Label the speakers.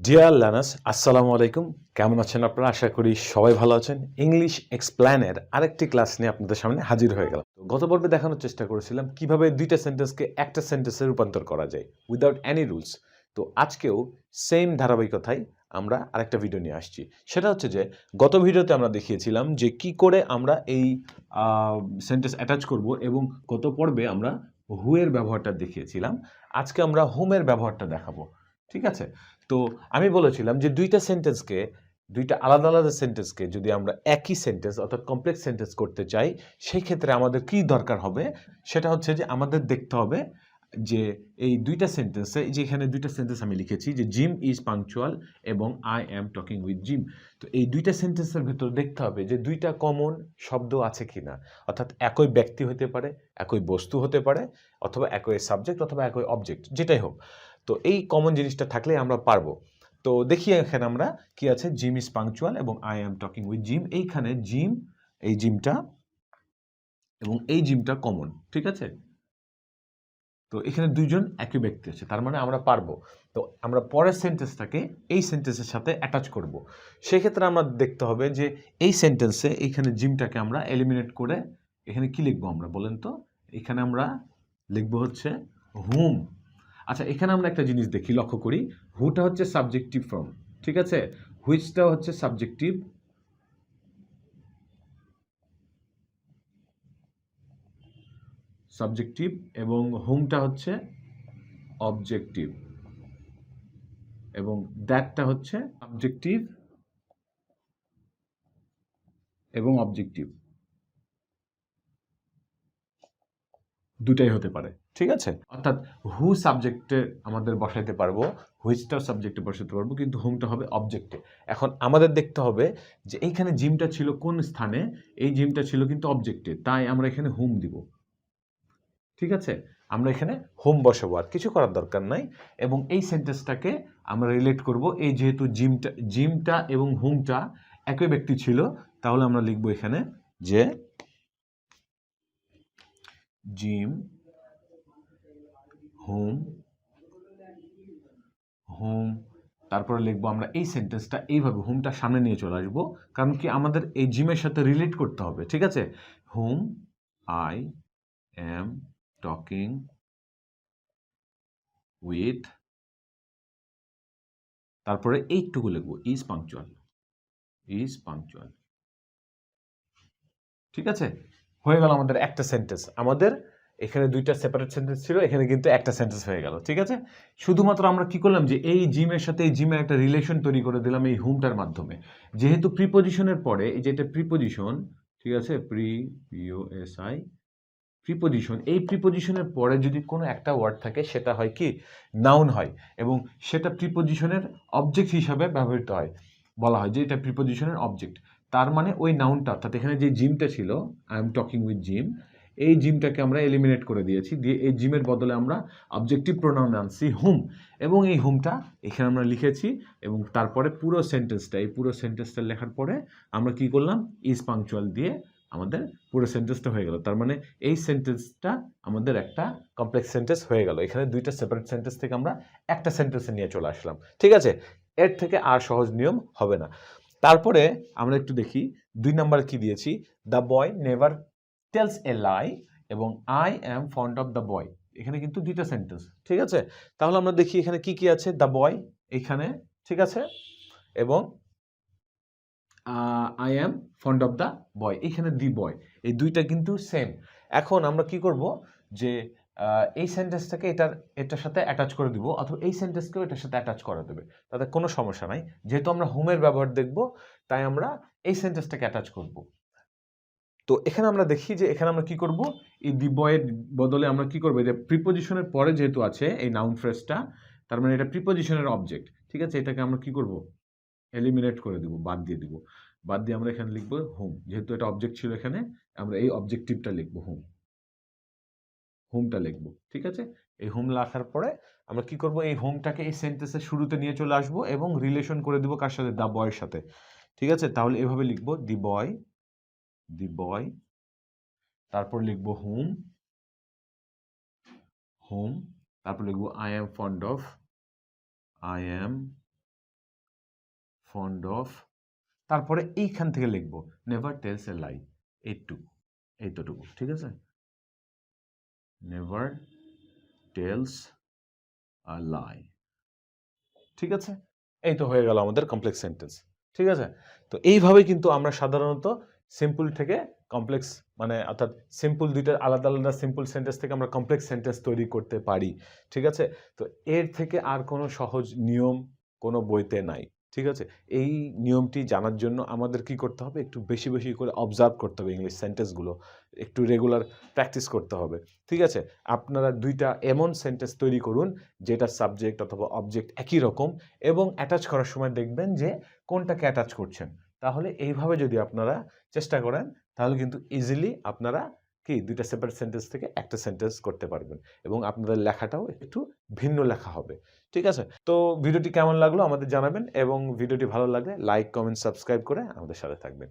Speaker 1: Dear learners, আসসালামু আলাইকুম। কেমন আছেন আপনারা? আশা করি সবাই ভালো আছেন। ইংলিশ এক্সপ্লেনের আরেকটি ক্লাস নিয়ে আপনাদের সামনে হাজির হয়ে গেলাম। গত পর্বে দেখানোর চেষ্টা করেছিলাম কিভাবে দুইটা সেন্টেন্সকে একটা সেন্টেন্সে রূপান্তর করা যায় উইদাউট এনি রুলস। তো আজকেও সেম ধারাবাহিকতায় আমরা আরেকটা ভিডিও নিয়ে আসছি। সেটা হচ্ছে যে গত ভিডিওতে আমরা দেখিয়েছিলাম যে কি করে আমরা এই সেন্টেন্স অ্যাটাচ করব, এবং গত পর্বে আমরা হু এর ব্যবহারটা দেখিয়েছিলাম। আজকে আমরা হোমের ব্যবহারটা দেখাবো। ঠিক আছে? তো আমি বলেছিলাম যে দুইটা আলাদা আলাদা সেন্টেন্সকে যদি আমরা একই সেন্টেন্স অর্থাৎ কমপ্লেক্স সেন্টেন্স করতে চাই, সেই ক্ষেত্রে আমাদের কি দরকার হবে, সেটা হচ্ছে যে আমাদের দেখতে হবে যে এই দুইটা সেন্টেন্সে, যে এখানে দুইটা সেন্টেন্স আমি লিখেছি যে জিম ইজ পাংচুয়াল এবং I am talking with gym. তো এই দুইটা সেন্টেন্সের ভেতর দেখতে হবে যে দুইটা কমন শব্দ আছে কিনা, অর্থাৎ একই ব্যক্তি হতে পারে, একই বস্তু হতে পারে, অথবা একই সাবজেক্ট অথবা একই অবজেক্ট, যেটাই হোক। তো এই কমন জিনিসটা থাকলে আমরা পারবো। তো দেখি এখানে আমরা কি আছে, জিম ইজ পাংচুয়াল এবং I am talking with gym. এইখানে জিম, এই জিমটা এবং এই জিমটা কমন, ঠিক আছে? তো এখানে দুইজন একই ব্যক্তি আছে, তার মানে আমরা পারবো। তো আমরা পরের সেন্টেন্সটাকে এই সেন্টেন্সের সাথে অ্যাটাচ করব। সেক্ষেত্রে আমরা দেখতে হবে যে এই সেন্টেন্সে এইখানে জিমটাকে আমরা এলিমিনেট করে এখানে কি লিখবো আমরা বলেন তো? এখানে আমরা লিখবো হচ্ছে হুম। আচ্ছা, এখানে আমরা একটা জিনিস দেখি, লক্ষ্য করি। হুটা হচ্ছে সাবজেক্টিভ ফর্ম, ঠিক আছে? হুইচটা হচ্ছে সাবজেক্টিভ, এবং হোমটা হচ্ছে অবজেক্টিভ, এবং দ্যাটটা হচ্ছে সাবজেক্টিভ এবং অবজেক্টিভ, দুটাই হতে পারে, ঠিক আছে? অর্থাৎ হু সাবজেক্টে আমাদের বসাইতে পারবো, হুইচটাও সাবজেক্টে বসাতে পারবো, কিন্তু হোমটা হবে অবজেক্টে। এখন আমাদের দেখতে হবে যে এইখানে জিমটা ছিল কোন স্থানে। এই জিমটা ছিল কিন্তু অবজেক্টে, তাই আমরা এখানে হোম দিব, ঠিক আছে? আমরা এখানে হোম বসাবো, আর কিছু করার দরকার নাই। এবং এই সেন্টেন্সটাকে আমরা রিলেট করব, এই যেহেতু জিমটা এবং হোমটা একই ব্যক্তি ছিল, তাহলে আমরা লিখবো এখানে যে জিম, হোম, হোম, তারপরে লিখবো আমরা এই সেন্টেন্সটা এইভাবে, হোমটা সামনে নিয়ে চলে আসবো, কারণ কি আমাদের এই জিমের সাথে রিলেট করতে হবে, ঠিক আছে? Home I am talking with, তারপরে এইটুকু লিখবো ইজ পাংচুয়াল, ইজ পাংচুয়াল, ঠিক আছে? হয়ে গেল আমাদের একটা সেন্টেন্স। আমাদের এখানে দুইটা সেপারেট সেন্টেন্স ছিল, এখানে কিন্তু একটা সেন্টেন্স হয়ে গেল, ঠিক আছে? শুধুমাত্র আমরা কি করলাম যে এই জিমের সাথে এই জিমের একটা রিলেশন তৈরি করে দিলাম এই হুমটার মাধ্যমে। যেহেতু প্রিপোজিশনের পরে, এই যে এটা প্রিপোজিশন, ঠিক আছে? পিওএসআই, প্রিপোজিশন, এই প্রিপোজিশনের পরে যদি কোনো একটা ওয়ার্ড থাকে, সেটা হয় কি নাউন হয়, এবং সেটা প্রিপোজিশনের অবজেক্ট হিসাবে ব্যবহৃত হয়। বলা হয় যে এটা প্রিপোজিশনের অবজেক্ট। তার মানে ওই নাউনটা, অর্থাৎ এখানে যে জিমটা ছিল, I am talking with gym, এই জিমটাকে আমরা এলিমিনেট করে দিয়েছি, দিয়ে এই জিমের বদলে আমরা অবজেক্টিভ প্রোনাউন আনছি হুম, এবং এই হুমটা এখানে আমরা লিখেছি। এবং তারপরে পুরো সেন্টেন্সটা, এই পুরো সেন্টেন্সটা লেখার পরে আমরা কি করলাম, ইজ পাংচুয়াল দিয়ে আমাদের পুরো সেন্টেন্সটা হয়ে গেল। তার মানে এই সেন্টেন্সটা আমাদের একটা কমপ্লেক্স সেন্টেন্স হয়ে গেল। এখানে দুইটা সেপারেট সেন্টেন্স থেকে আমরা একটা সেন্টেন্সে নিয়ে চলে আসলাম, ঠিক আছে? এর থেকে আর সহজ নিয়ম হবে না। তারপরে আমরা একটু দেখি 2 নাম্বার কি দিয়েছি, the boy never tells a lie এবং I am fond of the boy. এখানে কিন্তু দুইটা সেন্টেন্স, ঠিক আছে? তাহলে আমরা দেখি এখানে কি কি আছে। দ্য বয় এখানে, ঠিক আছে, এবং I am fond of the boy, এখানে দি বয়, এই দুইটা কিন্তু সেম। এখন আমরা কি করব যে এই সেন্টেন্সটাকে এটার সাথে অ্যাটাচ করে দিব, অথবা এই সেন্টেন্সকেও এটার সাথে অ্যাটাচ করে দেবে, তাতে কোনো সমস্যা নাই। যেহেতু আমরা হোমের ব্যবহার দেখব, তাই আমরা এই সেন্টেন্সটাকে অ্যাটাচ করব। তো এখানে আমরা দেখি যে এখানে আমরা কি করব, এই দি বয়ের বদলে আমরা কি করব, এটা প্রিপোজিশনের পরে যেহেতু আছে এই নাউন ফ্রেজটা, তার মানে এটা প্রিপোজিশনের অবজেক্ট, ঠিক আছে? এটাকে আমরা কি করব, এলিমিনেট করে দিব, বাদ দিয়ে দিব। বাদ দিয়ে আমরা এখানে লিখবো হোম, যেহেতু এটা অবজেক্ট ছিল এখানে, আমরা এই অবজেক্টিভটা লিখবো, হোম, হোমটা লিখবো, ঠিক আছে? এই হোম লেখার পরে আমরা কি করব, এই হোমটাকে এই সেন্টেন্সের শুরুতে নিয়ে চলে আসবো এবং রিলেশন করে দিব কার সাথে, দা বয়ের সাথে, ঠিক আছে? তাহলে এভাবে লিখবো দি বয়, দি বয়, তারপর লিখবো হোম, হোম, তারপর লিখবো I am fond of, I am fond of, তারপরে এইখান থেকে লিখবো নেভার টেলস এ লাই, এইটুকু, ঠিক আছে, নেভার টেলস আ লাই, ঠিক আছে। এই তো হয়ে গেল আমাদের কমপ্লেক্স সেন্টেন্স, ঠিক আছে। তো এইভাবে কিন্তু আমরা সাধারণত সিম্পল থেকে কমপ্লেক্স, মানে অর্থাৎ সিম্পল দুইটা আলাদা আলাদা সিম্পল সেন্টেন্স থেকে আমরা কমপ্লেক্স সেন্টেন্স তৈরি করতে পারি, ঠিক আছে। তো এর থেকে আর কোনো সহজ নিয়ম কোনো বইতে নাই, ঠিক আছে। এই নিয়মটি জানার জন্য আমাদের কি করতে হবে, একটু বেশি বেশি করে অবজার্ভ করতে হবে ইংলিশ সেন্টেন্সগুলো, একটু রেগুলার প্র্যাকটিস করতে হবে, ঠিক আছে। আপনারা দুইটা এমন সেন্টেন্স তৈরি করুন যেটা সাবজেক্ট অথবা অবজেক্ট একই রকম, এবং অ্যাটাচ করার সময় দেখবেন যে কোনটাকে অ্যাটাচ করছেন। তাহলে এইভাবে যদি আপনারা চেষ্টা করেন তাহলে কিন্তু ইজিলি আপনারা কি দুইটা সেপারেট সেন্টেন্স থেকে একটা সেন্টেন্স করতে পারবেন, এবং আপনাদের লেখাটাও একটু ভিন্ন লেখা হবে, ঠিক আছে। তো ভিডিওটি কেমন লাগলো আমাদের জানাবেন, এবং ভিডিওটি ভালো লাগলে লাইক, কমেন্ট, সাবস্ক্রাইব করে আমাদের সাথে থাকবেন।